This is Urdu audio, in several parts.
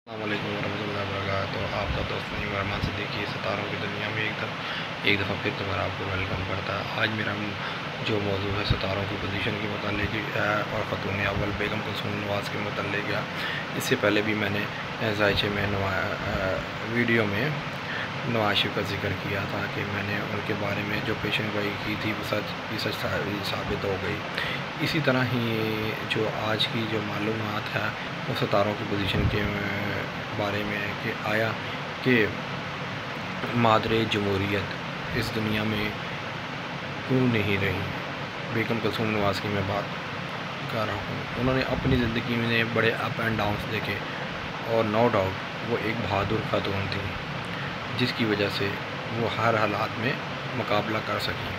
السلام علیکم ورحمۃ اللہ وبرکاتہ. تو آپ کا دوست نعیم رحمان صدیقی ستاروں کی دنیا میں ایک دفعہ پھر دوبارہ آپ کو ویلکم کرتا ہے. آج میرا جو موضوع ہے ستاروں کی پوزیشن کے متعلق ہے اور خاتون اول بیگم کلثوم نواز کے متعلق ہے. اس سے پہلے بھی میں نے ذائچے میں ویڈیو میں نواز شریف کا ذکر کیا تھا کہ میں نے ان کے بارے میں جو پیشن گوئی کی تھی وہ سچ ثابت ہو گئی. اسی طرح ہی جو آج کی جو معلومات ہے وہ ستاروں کی پوزیشن کے بارے میں ہے کہ آیا کہ مادر جمہوریت اس دنیا میں کیوں نہیں رہی. بیگم کلثوم نواز کی میں بات کر رہا ہوں. انہوں نے اپنی زندگی میں بڑے اپ اینڈ ڈاؤنس دیکھے اور نو ڈاؤٹ وہ ایک بہادر خاتون تھی جس کی وجہ سے وہ ہر حالات میں مقابلہ کر سکیں.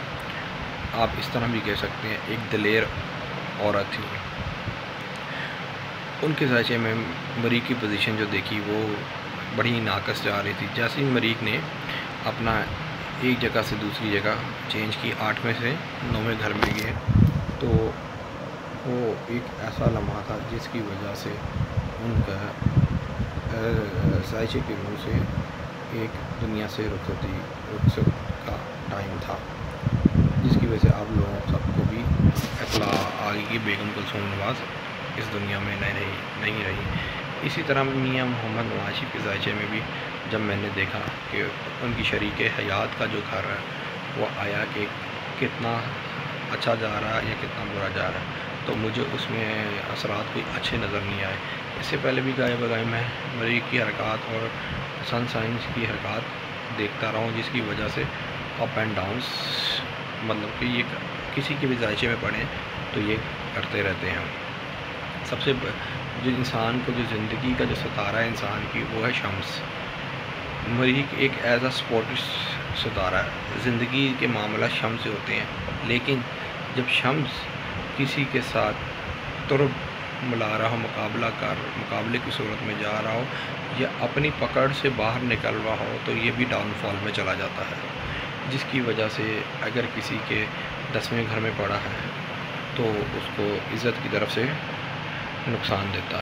آپ اس طرح بھی کہہ سکتے ہیں ایک دلیر عورت تھی. ان کے ذائچے میں مریخ کی پوزیشن جو دیکھی وہ بڑی ناقص جا رہی تھی. جیسے ہی مریخ نے اپنا ایک جگہ سے دوسری جگہ چینج کی 8ویں سے 9ویں گھر میں گئے تو وہ ایک ایسا لمحہ تھا جس کی وجہ سے ان کا ذائچے کے منہ سے ایک دنیا سے رخصت کا ٹائم تھا جس کی وجہ سے آپ لوگوں سب کو بھی اطلاع آ گئی کہ بیگم کلثوم نواز اس دنیا میں نہیں رہی. اسی طرح میاں محمد نواز شریف کے ذائچے میں بھی جب میں نے دیکھا کہ ان کی شریک حیات کا جو گھر ہے وہ آیا کہ کتنا اچھا جا رہا ہے یا کتنا برا جا رہا ہے تو مجھے اس میں اثرات کوئی اچھے نظر نہیں آئے. اس سے پہلے بھی گائے بگائے میں مریخ کی حرکات اور سن سائنس کی حرکات دیکھتا رہا ہوں جس کی وجہ سے اپ اینڈ ڈاؤنس مطلب کہ یہ کسی کے بھی ذائچے میں پڑھیں تو یہ کرتے رہتے ہیں. سب سے جو انسان کو جو زندگی کا جو ستارہ ہے انسان کی وہ ہے شمس. مریخ ایک ایز اے سپورٹس ستارہ ہے. زندگی کے معاملات شمس سے ہوتے ہیں لیکن جب شمس کسی کے ساتھ ترب ملا رہا ہو مقابلے کی صورت میں جا رہا ہو یا اپنی پکڑ سے باہر نکل رہا ہو تو یہ بھی ڈاؤن فال میں چلا جاتا ہے جس کی وجہ سے اگر کسی کے 10ویں گھر میں پڑا ہے تو اس کو عزت کی طرف سے نقصان دیتا ہے.